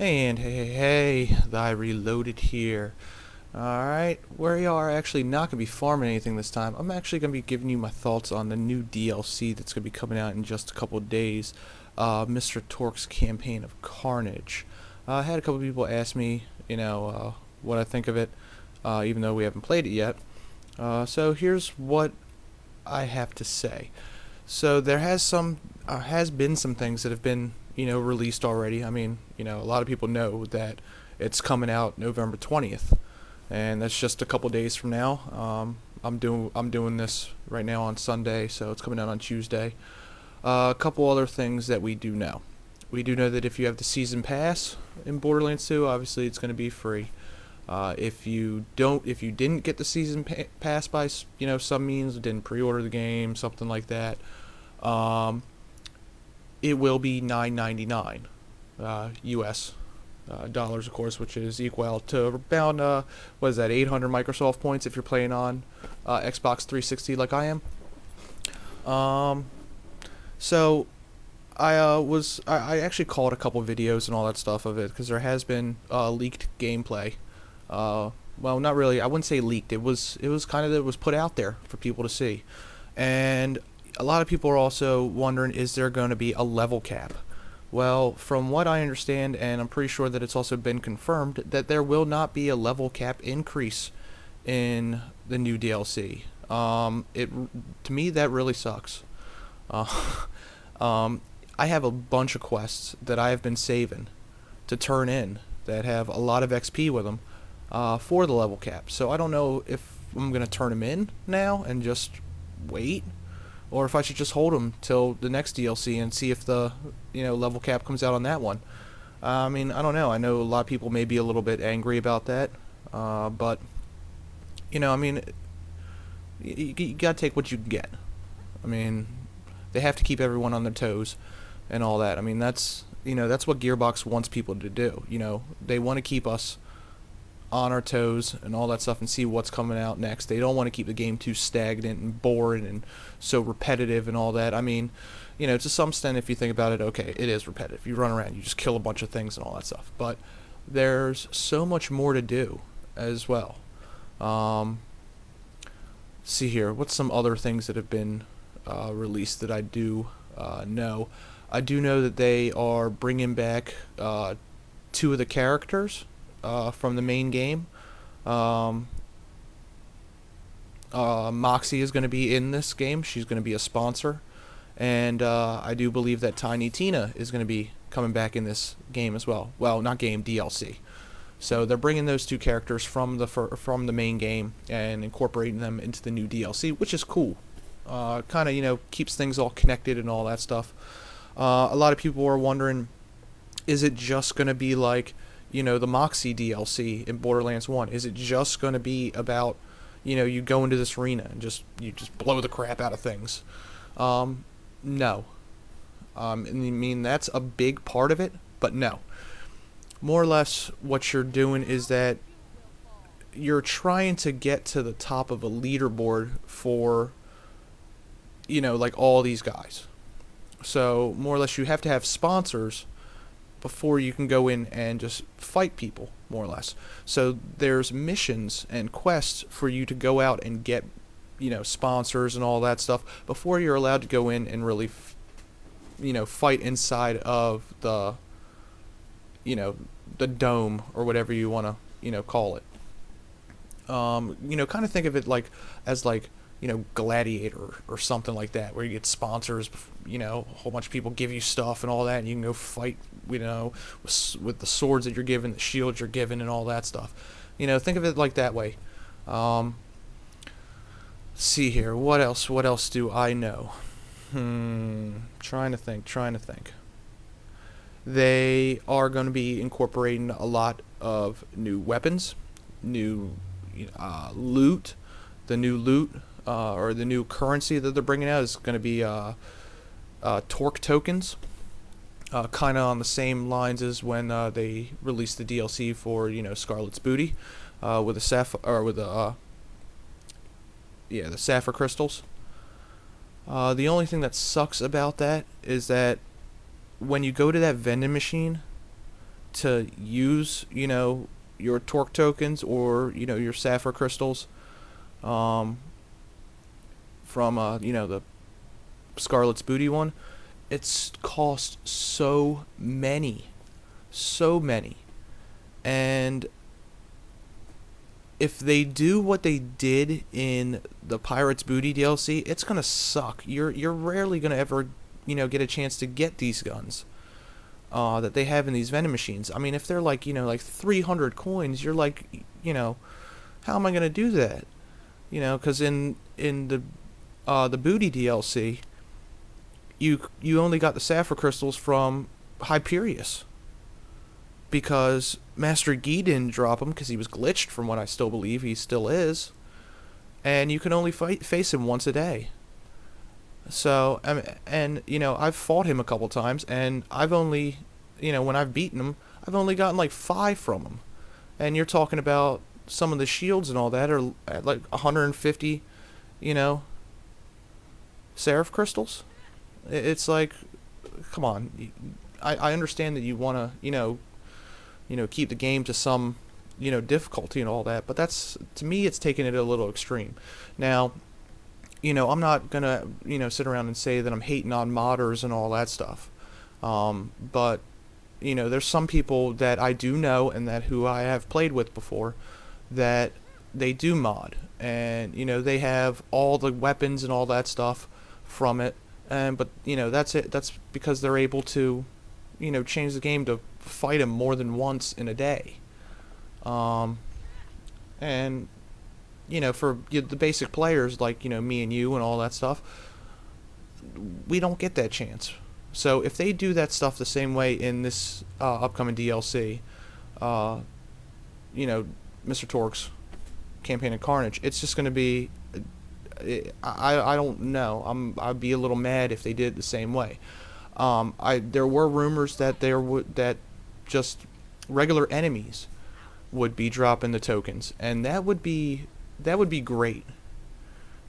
And hey, I reloaded here. Alright, we are actually not going to be farming anything this time. I'm actually going to be giving you my thoughts on the new DLC that's going to be coming out in just a couple of days. Mr. Torque's campaign of Carnage. I had a couple of people ask me, what I think of it, even though we haven't played it yet. So here's what I have to say. So there has been some things that have been, released already. I mean, a lot of people know that it's coming out November 20th, and that's just a couple days from now. I'm doing this right now on Sunday, so it's coming out on Tuesday. A couple other things that we do know. We do know that if you have the season pass in Borderlands 2, obviously it's going to be free. If you didn't get the season pass by some means, didn't pre-order the game, something like that, it will be $9.99 US dollars, of course, which is equal to about 800 Microsoft points if you're playing on Xbox 360 like I am. So I actually called a couple videos and all that stuff of it because there has been leaked gameplay. Well, not really. I wouldn't say leaked. It was put out there for people to see, and a lot of people are also wondering, is there going to be a level cap? Well, from what I understand, and I'm pretty sure that it's also been confirmed, that there will not be a level cap increase in the new DLC. To me, that really sucks. I have a bunch of quests that I have been saving to turn in that have a lot of XP with them for the level cap. So I don't know if I'm going to turn them in now and just wait, or if I should just hold them till the next DLC and see if the level cap comes out on that one. I mean, I don't know. I know a lot of people may be a little bit angry about that, but I mean, you gotta take what you can get. I mean, they have to keep everyone on their toes and all that. I mean, that's what Gearbox wants people to do. They want to keep us on our toes and all that stuff and see what's coming out next. They don't want to keep the game too stagnant and boring and so repetitive and all that. I mean, to some extent, if you think about it, okay, it is repetitive. You run around, you just kill a bunch of things and all that stuff. But there's so much more to do as well. See here, what's some other things that have been released that I do know? I do know that they are bringing back 2 of the characters from the main game. Moxie is going to be in this game. She's going to be a sponsor. And I do believe that Tiny Tina is going to be coming back in this game as well. Well, not game, DLC. So they're bringing those 2 characters from the main game and incorporating them into the new DLC, which is cool. Kind of, keeps things all connected and all that stuff. A lot of people are wondering, is it just going to be like the Moxie DLC in Borderlands 1? Is it just going to be about, you go into this arena and you just blow the crap out of things? No. I mean, that's a big part of it, but no. More or less, what you're doing is that you're trying to get to the top of a leaderboard for, like all these guys. So, more or less, you have to have sponsors before you can go in and just fight people, more or less. So there's missions and quests for you to go out and get, sponsors and all that stuff before you're allowed to go in and really, fight inside of the, the dome or whatever you want to, call it. Kind of think of it as Gladiator or something like that, where you get sponsors, a whole bunch of people give you stuff and all that, and you can go fight, with the swords that you're given, the shields you're given, and all that stuff. Think of it like that way. See here, what else do I know? Trying to think. They are going to be incorporating a lot of new weapons, new loot. The new loot, or the new currency that they're bringing out, is going to be Torque tokens, kind of on the same lines as when they released the DLC for Scarlet's Booty, with the sapphire crystals. The only thing that sucks about that is that when you go to that vending machine, to use, your Torque tokens or, your Sapphire crystals, um, from, the Scarlet's Booty one, it's cost so many. And if they do what they did in the Pirate's Booty DLC, it's gonna suck. You're rarely gonna ever, get a chance to get these guns that they have in these vending machines. I mean, if they're like, like 300 coins, you're like, how am I gonna do that? Because in the Booty DLC, you only got the Sapphire crystals from Hyperius, because Master Yi didn't drop them because he was glitched, from what I still believe he still is, and you can only face him once a day. So, and I've fought him a couple times, and I've only, when I've beaten him, I've only gotten like 5 from him, and you're talking about some of the shields and all that are at like 150, Seraph crystals. It's like, come on. I understand that you want to, keep the game to some, difficulty and all that, but that's, to me, it's taking it a little extreme. Now, I'm not gonna, sit around and say that I'm hating on modders and all that stuff. But, there's some people that I do know and that who I have played with before that they do mod, and, they have all the weapons and all that stuff from it, but, that's it. That's because they're able to, change the game to fight him more than once in a day. And, for the basic players like, me and you and all that stuff, we don't get that chance. So if they do that stuff the same way in this upcoming DLC, Mr. Torque's campaign of Carnage, it's just going to be, I don't know. I'd be a little mad if they did it the same way. There were rumors that that just regular enemies would be dropping the tokens, and that would be great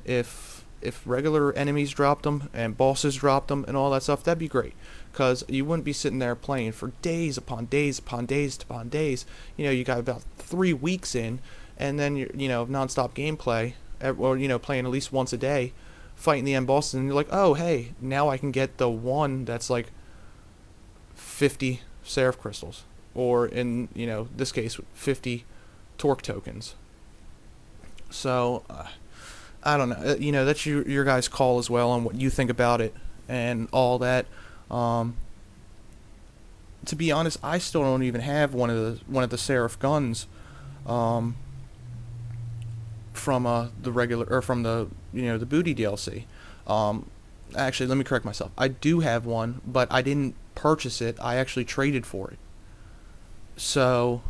if regular enemies dropped them and bosses dropped them and all that stuff. That'd be great, because you wouldn't be sitting there playing for days upon days upon days upon days. You got about 3 weeks in, and then you're, nonstop gameplay, or playing at least once a day, fighting the end bosses, and you're like, oh hey, now I can get the one that's like 50 Seraph crystals, or in this case 50 Torque tokens. So I don't know. That's your guys' call as well on what you think about it and all that. To be honest, I still don't even have one of the Seraph guns from the regular, or from the the Booty DLC. Actually, let me correct myself. I do have one, but I didn't purchase it. I actually traded for it. So,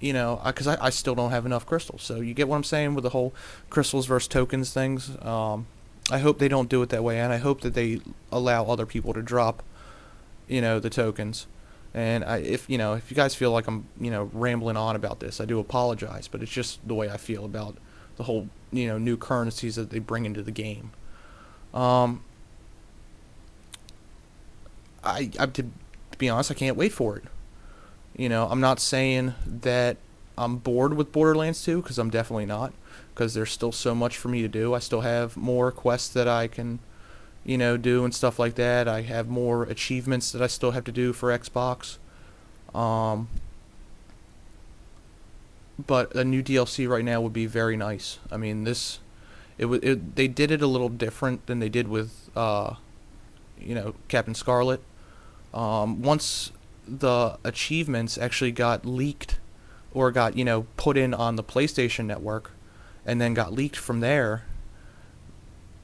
because I still don't have enough crystals. So you get what I'm saying with the whole crystals versus tokens things. I hope they don't do it that way, and I hope that they allow other people to drop, the tokens. And if you guys feel like I'm, rambling on about this, I do apologize, but it's just the way I feel about the whole, new currencies that they bring into the game. To be honest, I can't wait for it. I'm not saying that I'm bored with Borderlands 2, because I'm definitely not, because there's still so much for me to do. I still have more quests that I can, do and stuff like that. I have more achievements that I still have to do for Xbox. But a new DLC right now would be very nice. I mean, they did it a little different than they did with, Captain Scarlet. Once the achievements actually got leaked, or got, put in on the PlayStation Network, and then got leaked from there,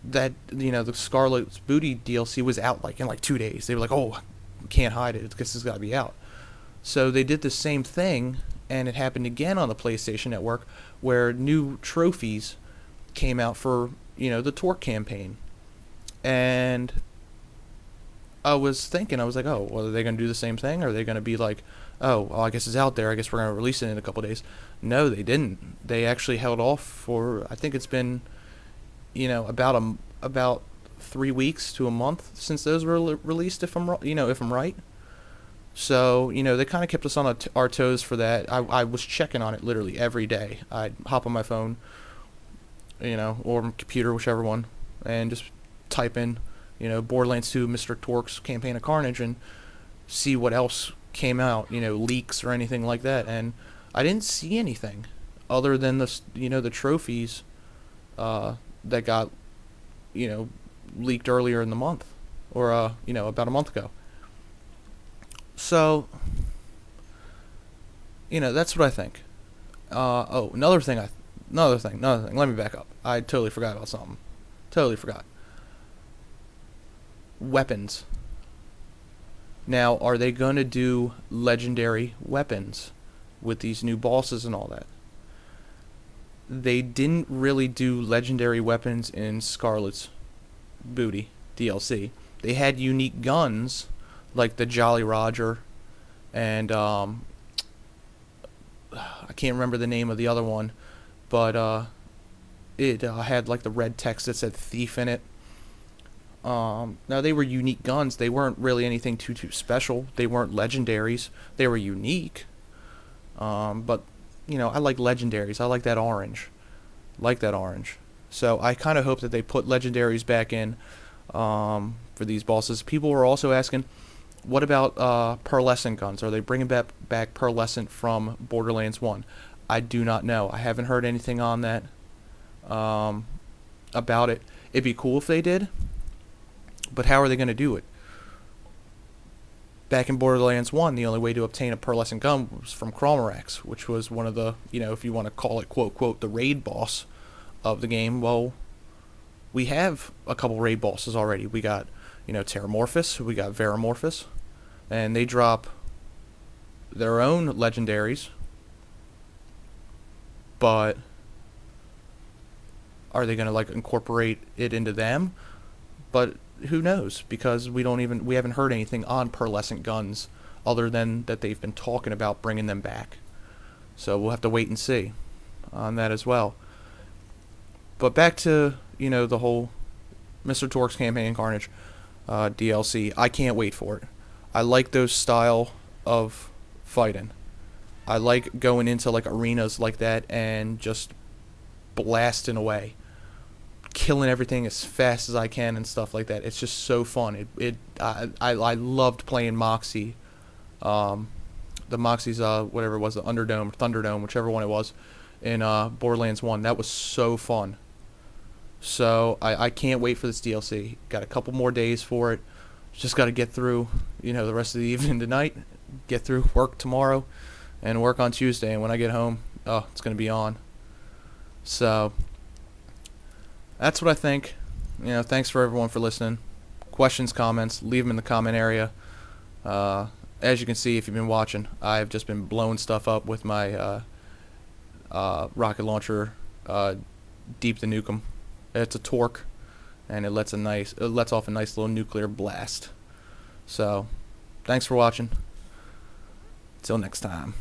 that, the Scarlet's Booty DLC was out in 2 days. They were like, oh, can't hide it, I guess it's got to be out. So they did the same thing, and it happened again on the PlayStation Network, where new trophies came out for, the Torque campaign. And I was thinking, I was like, oh, well, are they going to do the same thing? Or are they going to be like, oh, well, I guess it's out there, I guess we're going to release it in a couple days? No, they didn't. They actually held off for, I think it's been, about 3 weeks to a month since those were released, if I'm right. So, they kind of kept us on our toes for that. I was checking on it literally every day. I'd hop on my phone, or computer, whichever one, and just type in, Borderlands 2, Mr. Torque's campaign of Carnage, and see what else came out, leaks or anything like that. And I didn't see anything other than the trophies that got, leaked earlier in the month, or about a month ago. So, that's what I think. Another thing. Let me back up. I totally forgot about something. Totally forgot. Weapons. Now, are they going to do legendary weapons with these new bosses and all that? They didn't really do legendary weapons in Scarlet's Booty DLC. They had unique guns, like the Jolly Roger, and I can't remember the name of the other one, but it had like the red text that said thief in it. Now they were unique guns. They weren't really anything too special. They weren't legendaries. They were unique. But I like legendaries. I like that orange. So I kind of hope that they put legendaries back in for these bosses. People were also asking, what about pearlescent guns? Are they bringing back pearlescent from Borderlands 1? I do not know. I haven't heard anything on that about it. It'd be cool if they did, but how are they going to do it? Back in Borderlands 1, the only way to obtain a pearlescent gun was from Cromarax, which was one of the, if you want to call it, quote, quote, the raid boss of the game. Well, we have a couple raid bosses already. We got, Terramorphous, we got Veramorphous, and they drop their own legendaries, but are they going to, incorporate it into them? But who knows, because we haven't heard anything on pearlescent guns other than that they've been talking about bringing them back. So we'll have to wait and see on that as well. But back to, the whole Mr. Torque's campaign Carnage DLC. I can't wait for it. I like those style of fighting. I like going into arenas like that and just blasting away, killing everything as fast as I can and stuff like that. It's just so fun. I loved playing Moxie. The Moxie's whatever it was, the Underdome or Thunderdome, whichever one it was, in Borderlands 1. That was so fun. So I can't wait for this DLC. Got a couple more days for it. Just got to get through, the rest of the evening tonight. Get through work tomorrow, and work on Tuesday. And when I get home, it's going to be on. So that's what I think. Thanks for everyone for listening. Questions, comments, leave them in the comment area. As you can see, if you've been watching, I've just been blowing stuff up with my rocket launcher, Deep the Nukem. It's a Torque, and it lets off a nice little nuclear blast. So, thanks for watching. Till next time.